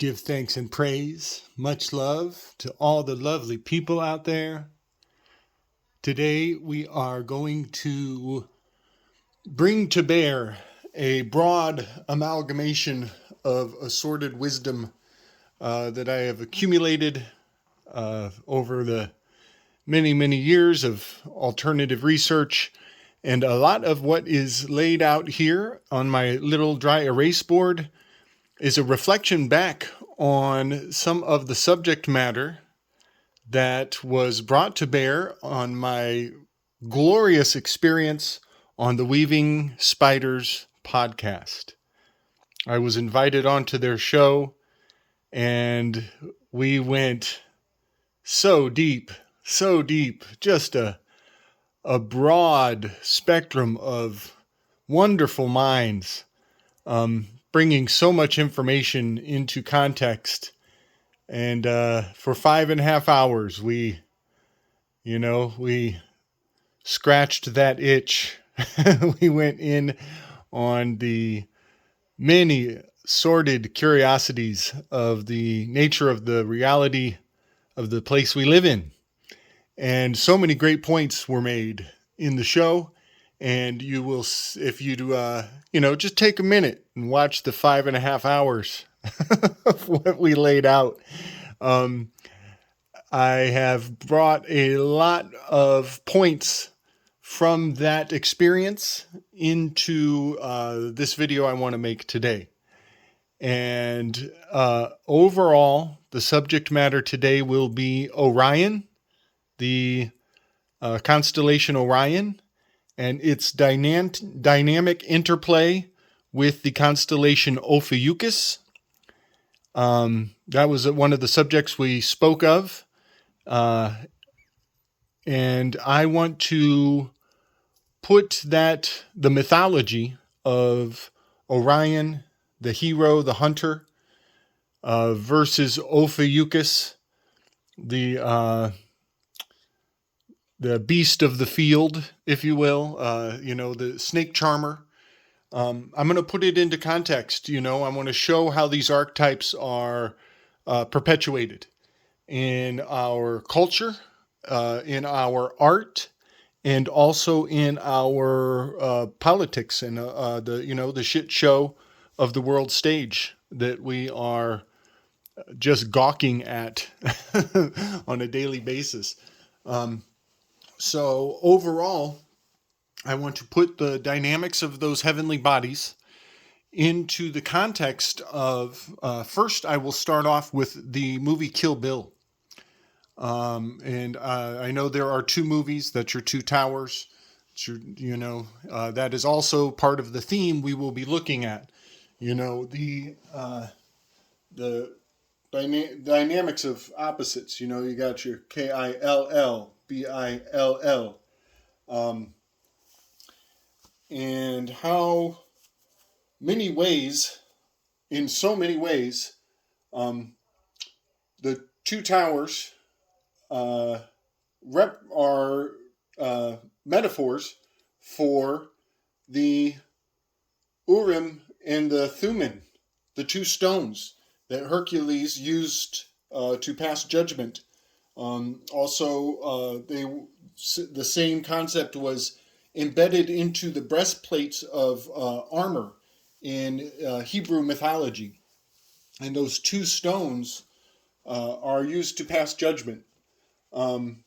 Give thanks and praise, much love to all the lovely people out there. Today we are going to bring to bear a broad amalgamation of assorted wisdom that I have accumulated over the many years of alternative research. And a lot of what is laid out here on my little dry erase board is a reflection back on some of the subject matter that was brought to bear on my glorious experience on the Weaving Spiders podcast. I was invited onto their show and we went so deep, just a broad spectrum of wonderful minds, bringing so much information into context. And for 5.5 hours, we scratched that itch. We went in on the many sordid curiosities of the nature of the reality of the place we live in. And so many great points were made in the show. And you will, if you just take a minute and watch the 5.5 hours of what we laid out. I have brought a lot of points from that experience into this video I want to make today. And overall, the subject matter today will be Orion, the constellation Orion, and its dynamic interplay with the constellation Ophiuchus. That was one of the subjects we spoke of. And I want to put the mythology of Orion, the hero, the hunter, versus Ophiuchus, the beast of the field, if you will, the snake charmer. I'm going to put it into context. I want to show how these archetypes are perpetuated in our culture, in our art, and also in our politics and the shit show of the world stage that we are just gawking at on a daily basis. So overall, I want to put the dynamics of those heavenly bodies into the context of, first I will start off with the movie Kill Bill. And I know there are two movies, that's your two towers. That is also part of the theme we will be looking at. The dynamics of opposites. You got your Kill, Bill, and how in so many ways, the two towers are metaphors for the Urim and the Thummim, the two stones that Hercules used to pass judgment. The same concept was embedded into the breastplates of armor in Hebrew mythology. And those two stones are used to pass judgment. And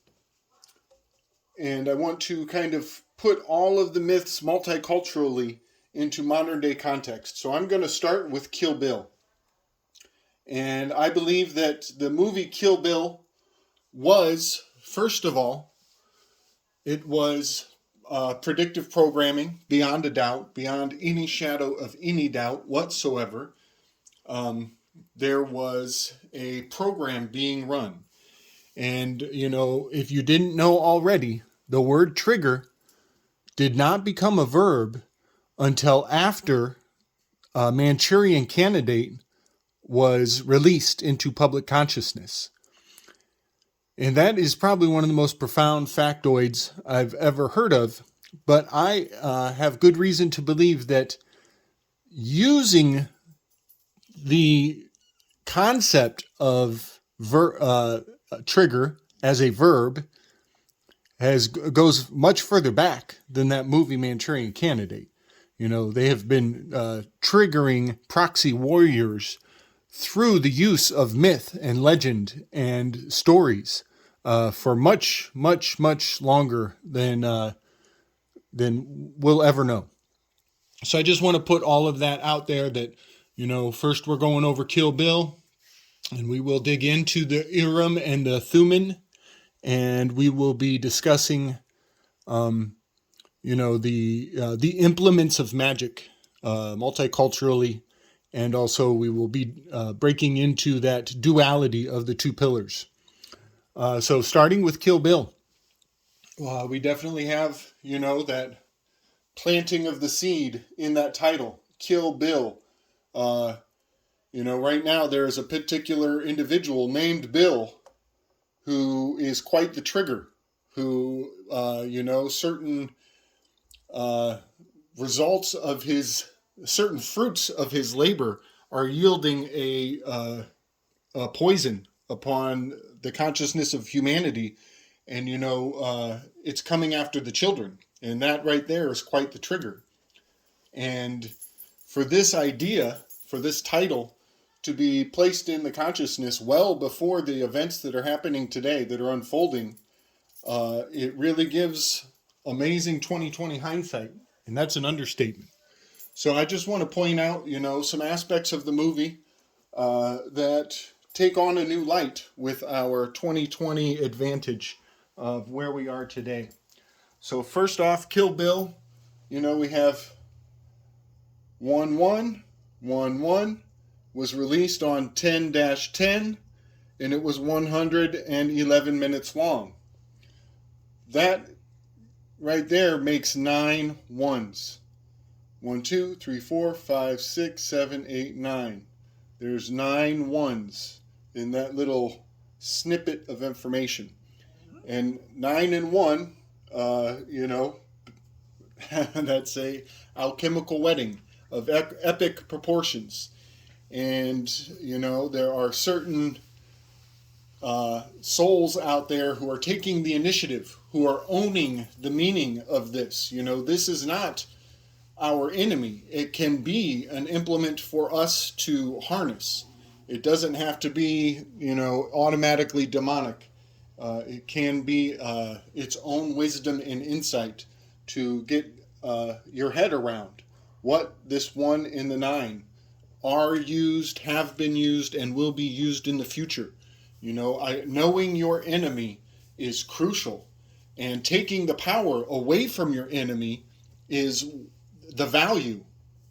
I want to kind of put all of the myths multiculturally into modern day context. So I'm going to start with Kill Bill. And I believe that the movie Kill Bill was, first of all, it was predictive programming beyond a doubt, beyond any shadow of any doubt whatsoever. There was a program being run. And, if you didn't know already, the word trigger did not become a verb until after Manchurian Candidate was released into public consciousness. And that is probably one of the most profound factoids I've ever heard of. But I have good reason to believe that using the concept of trigger as a verb goes much further back than that movie Manchurian Candidate. They have been triggering proxy warriors through the use of myth and legend and stories for much, much, much longer than we'll ever know. So I just want to put all of that out there that, first we're going over Kill Bill, and we will dig into the Urim and the Thummim, and we will be discussing, the implements of magic multiculturally, and also we will be breaking into that duality of the two pillars. So starting with Kill Bill, we definitely have, that planting of the seed in that title, Kill Bill. Right now there is a particular individual named Bill who is quite the trigger, who, certain results of certain fruits of his labor are yielding a poison upon the consciousness of humanity. And, it's coming after the children. And that right there is quite the trigger. And for this idea, for this title to be placed in the consciousness well before the events that are happening today, that are unfolding, it really gives amazing 2020 hindsight. And that's an understatement. So I just want to point out, some aspects of the movie that take on a new light with our 2020 advantage of where we are today. So first off, Kill Bill, we have 1111 was released on 10-10, and it was 111 minutes long. That right there makes 9 ones. 1, 2, 3, 4, 5, 6, 7, 8, 9. There's 9 ones in that little snippet of information. And 9 and 1, that's a alchemical wedding of epic proportions. And, there are certain souls out there who are taking the initiative, who are owning the meaning of this. This is not our enemy. It can be an implement for us to harness. It doesn't have to be, automatically demonic. It can be its own wisdom and insight to get your head around what this 1 and the 9 are used, have been used, and will be used in the future. Knowing your enemy is crucial, and taking the power away from your enemy is the value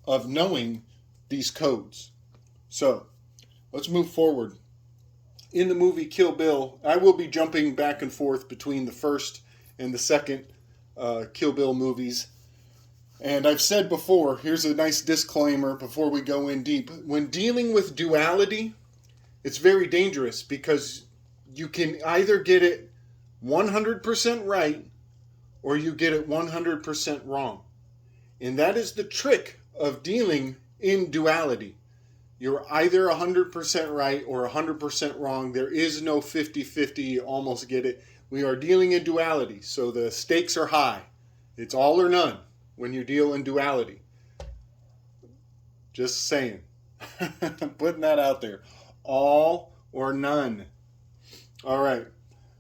of knowing these codes. So let's move forward. In the movie Kill Bill, I will be jumping back and forth between the first and the second Kill Bill movies. And I've said before, here's a nice disclaimer before we go in deep. When dealing with duality, it's very dangerous because you can either get it 100% right or you get it 100% wrong. And that is the trick of dealing in duality. You're either 100% right or 100% wrong. There is no 50-50, you almost get it. We are dealing in duality, so the stakes are high. It's all or none when you deal in duality. Just saying. Putting that out there. All or none. All right.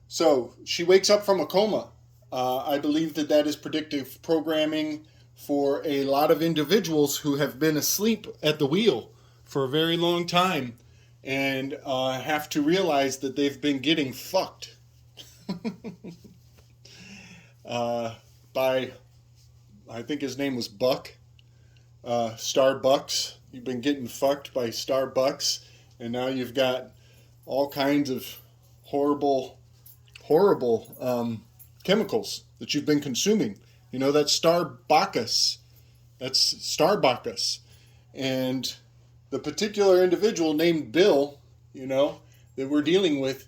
So she wakes up from a coma. I believe that is predictive programming for a lot of individuals who have been asleep at the wheel for a very long time and have to realize that they've been getting fucked by, I think his name was Buck, Starbucks. You've been getting fucked by Starbucks, and now you've got all kinds of horrible chemicals that you've been consuming. That's Starbucks. That's Starbucks. And the particular individual named Bill, that we're dealing with,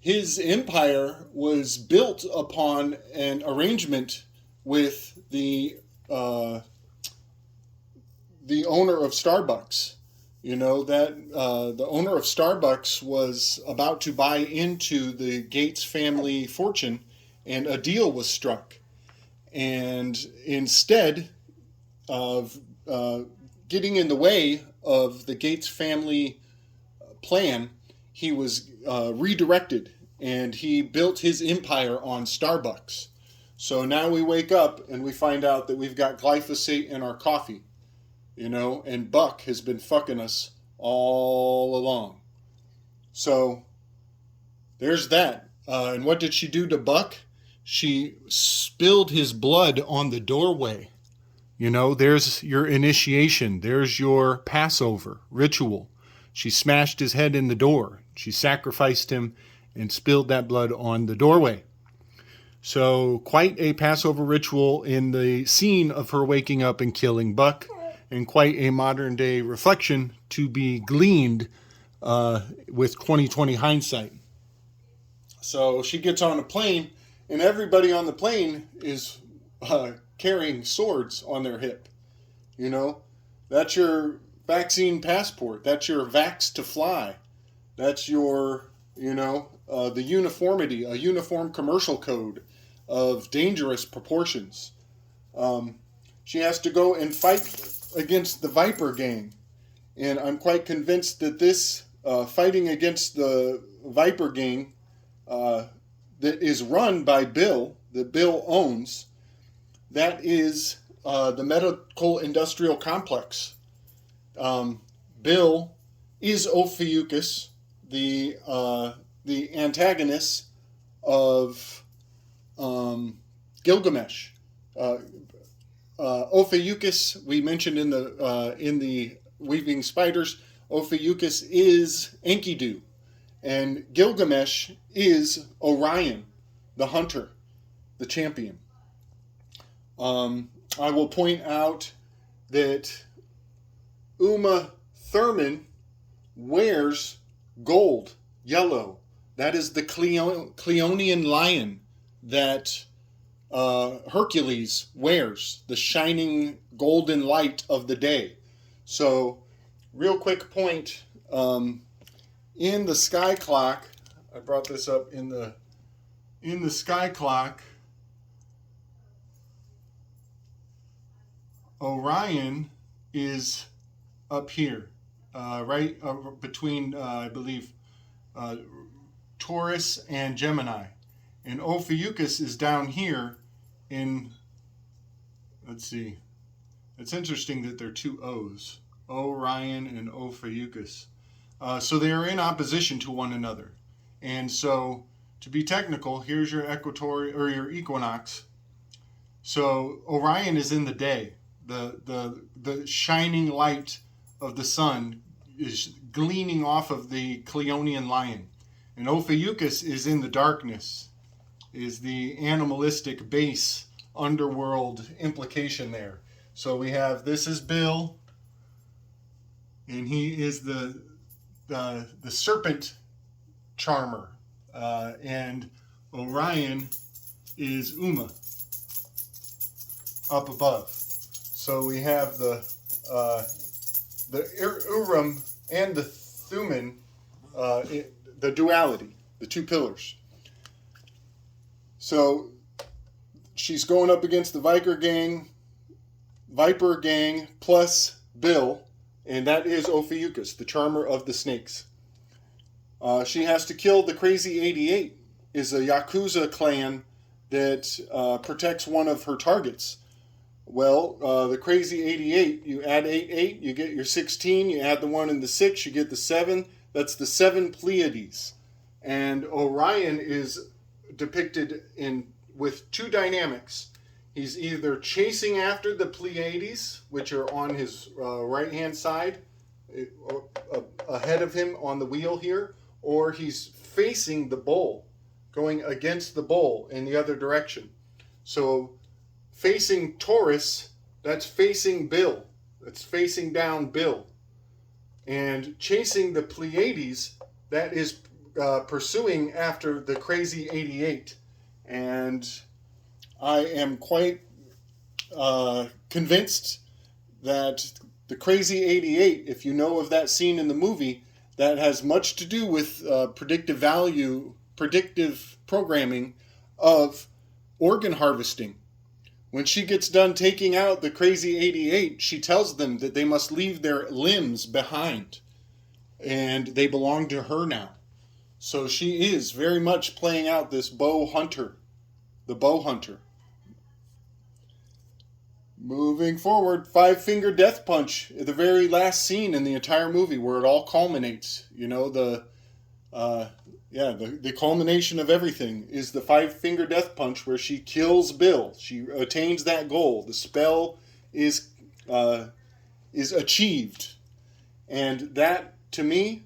his empire was built upon an arrangement with the owner of Starbucks. You know, that the owner of Starbucks was about to buy into the Gates family fortune, and a deal was struck. And instead of getting in the way of the Gates family plan, he was redirected, and he built his empire on Starbucks. So now we wake up and we find out that we've got glyphosate in our coffee, you know, and Buck has been fucking us all along. So there's that. And what did she do to Buck? She spilled his blood on the doorway. You know, there's your initiation, there's your Passover ritual. She smashed his head in the door. She sacrificed him and spilled that blood on the doorway. So, quite a Passover ritual in the scene of her waking up and killing Buck, and quite a modern day reflection to be gleaned with 2020 hindsight. So, she gets on a plane, and everybody on the plane is carrying swords on their hip. You know, that's your vaccine passport. That's your vax to fly. That's your, the uniformity, a uniform commercial code of dangerous proportions. She has to go and fight against the Viper gang. And I'm quite convinced that this fighting against the Viper gang that is run by Bill, that Bill owns, that is the medical industrial complex. Bill is Ophiuchus, the antagonist of Gilgamesh. Ophiuchus, we mentioned in the Weaving Spiders, Ophiuchus is Enkidu, and Gilgamesh is Orion, the hunter, the champion. I will point out that Uma Thurman wears gold, yellow. That is the Cleonian lion that Hercules wears, the shining golden light of the day. So, real quick point, in the sky clock, I brought this up in the sky clock, Orion is up here, right between, I believe, Taurus and Gemini. And Ophiuchus is down here in, let's see, it's interesting that they're two O's, Orion and Ophiuchus. So they are in opposition to one another. And so, to be technical, here's your equatorial, or your equinox. So Orion is in the day. The shining light of the sun is gleaming off of the Cleonian lion. And Ophiuchus is in the darkness, is the animalistic base underworld implication there. So we have, this is Bill, and he is the serpent charmer, and Orion is Uma up above. So we have the Urim and the Thummim, the duality, the two pillars. So she's going up against the Viper gang plus Bill, and that is Ophiuchus, the charmer of the snakes. She has to kill the Crazy 88, is a Yakuza clan that protects one of her targets. Well, the Crazy 88, you add 8, you get your 16, you add the 1 and the 6, you get the 7. That's the 7 Pleiades. And Orion is depicted with two dynamics. He's either chasing after the Pleiades, which are on his right-hand side, ahead of him on the wheel here, or he's facing the bull, going against the bull in the other direction. So facing Taurus, that's facing Bill. That's facing down Bill. And chasing the Pleiades, that is pursuing after the Crazy 88. And I am quite convinced that The Crazy 88, if you know of that scene in the movie, that has much to do with predictive programming of organ harvesting. When she gets done taking out the Crazy 88, she tells them that they must leave their limbs behind, and they belong to her now. So she is very much playing out this bow hunter, the bow hunter. Moving forward, Five Finger Death Punch, the very last scene in the entire movie where it all culminates. You know, the culmination of everything is the Five Finger Death Punch, where she kills Bill. She attains that goal. The spell is achieved, and that, to me,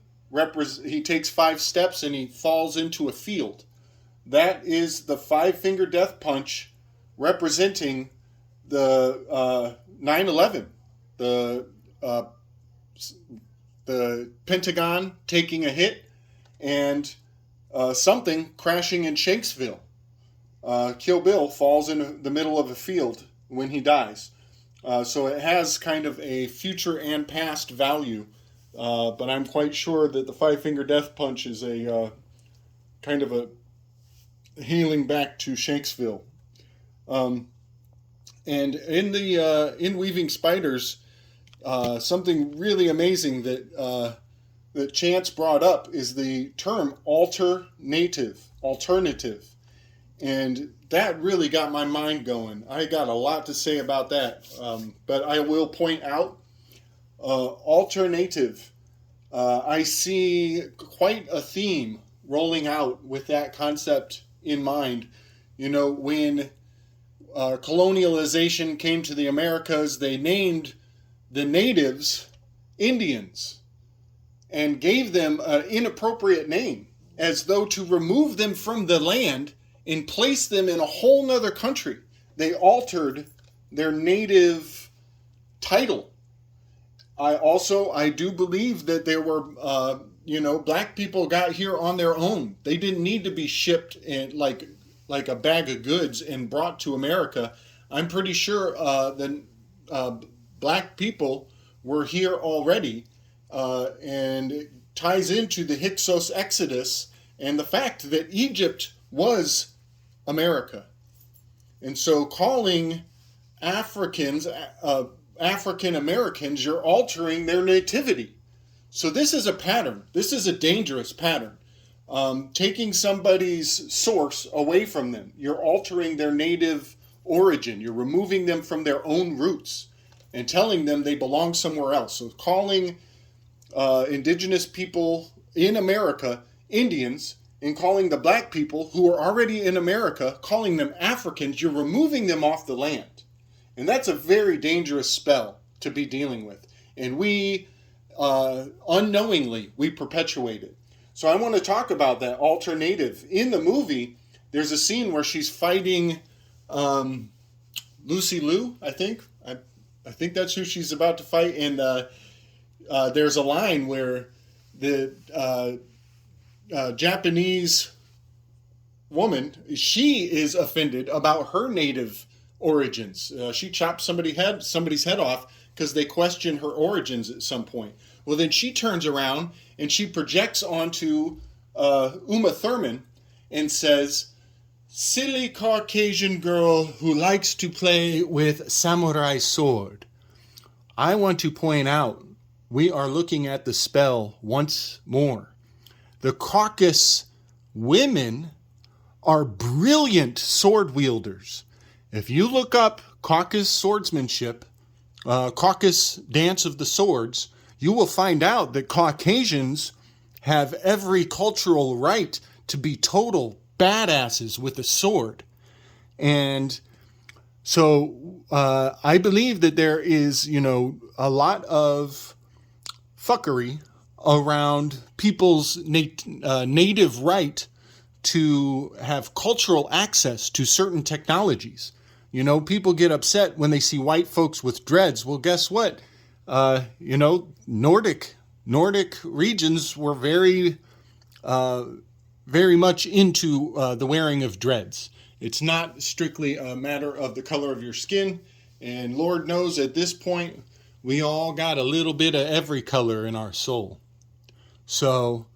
he takes 5 steps and he falls into a field. That is the Five Finger Death Punch, representing the 9/11, the Pentagon taking a hit, and something crashing in Shanksville. Kill Bill falls in the middle of a field when he dies. So it has kind of a future and past value, but I'm quite sure that the Five Finger Death Punch is a kind of a healing back to Shanksville. And in Weaving Spiders, something really amazing that Chance brought up is the term alternative, and that really got my mind going. I got a lot to say about that, but I will point out alternative. I see quite a theme rolling out with that concept in mind. You know, when colonialization came to the Americas, they named the natives Indians and gave them an inappropriate name, as though to remove them from the land and place them in a whole nother country. They altered their native title. I do believe that there were, black people got here on their own. They didn't need to be shipped in like a bag of goods and brought to America. I'm pretty sure that black people were here already, and it ties into the Hyksos Exodus and the fact that Egypt was America. And so calling Africans African Americans, you're altering their nativity. So this is a pattern. This is a dangerous pattern. Taking somebody's source away from them. You're altering their native origin. You're removing them from their own roots and telling them they belong somewhere else. So calling indigenous people in America Indians, and calling the black people who are already in America, calling them Africans, you're removing them off the land. And that's a very dangerous spell to be dealing with. And we, unknowingly, we perpetuate it. So I want to talk about that alternative. In the movie, there's a scene where she's fighting Lucy Liu, I think. I think that's who she's about to fight. And there's a line where the Japanese woman, she is offended about her native origins. She chopped somebody's head off because they question her origins at some point. Well, then she turns around and she projects onto Uma Thurman and says, "Silly Caucasian girl who likes to play with samurai sword." I want to point out, we are looking at the spell once more. The Caucasus women are brilliant sword wielders. If you look up Caucasus swordsmanship, Caucasus dance of the swords, you will find out that Caucasians have every cultural right to be total badasses with a sword. And so I believe that there is, a lot of fuckery around people's native right to have cultural access to certain technologies. People get upset when they see white folks with dreads. Well, guess what? Nordic regions were very much into the wearing of dreads. It's not strictly a matter of the color of your skin. And Lord knows at this point, we all got a little bit of every color in our soul. So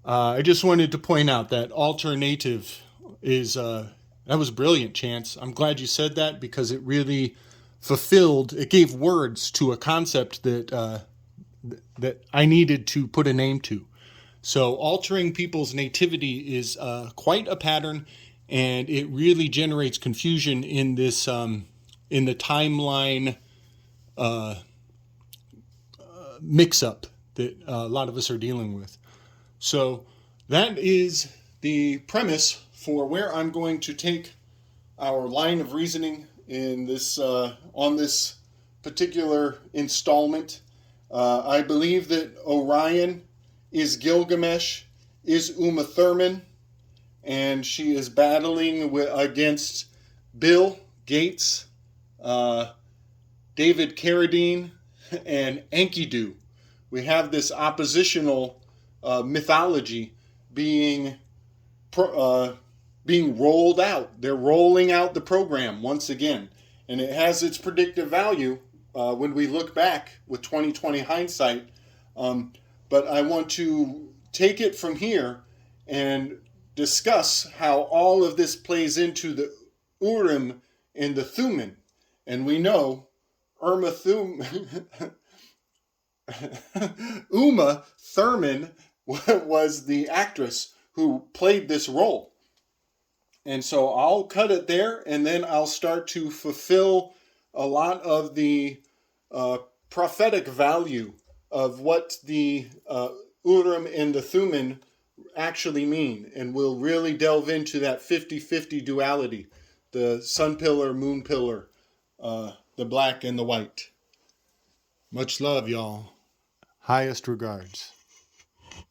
I just wanted to point out that alternative is that was brilliant, Chance. I'm glad you said that because it really fulfilled. It gave words to a concept that I needed to put a name to. So altering people's nativity is quite a pattern, and it really generates confusion in this in the timeline mix-up that a lot of us are dealing with. So that is the premise for where I'm going to take our line of reasoning in this on this particular installment. I believe that Orion is Gilgamesh, is Uma Thurman, and she is battling against Bill Gates, David Carradine, and Enkidu. We have this oppositional mythology being rolled out. They're rolling out the program once again, and it has its predictive value when we look back with 2020 hindsight. But I want to take it from here and discuss how all of this plays into the Urim and the Thummim. And we know Uma Thurman was the actress who played this role. And so I'll cut it there, and then I'll start to fulfill a lot of the prophetic value of what the Urim and the Thummim actually mean. And we'll really delve into that 50-50 duality, the sun pillar, moon pillar, the black and the white. Much love, y'all. Highest regards.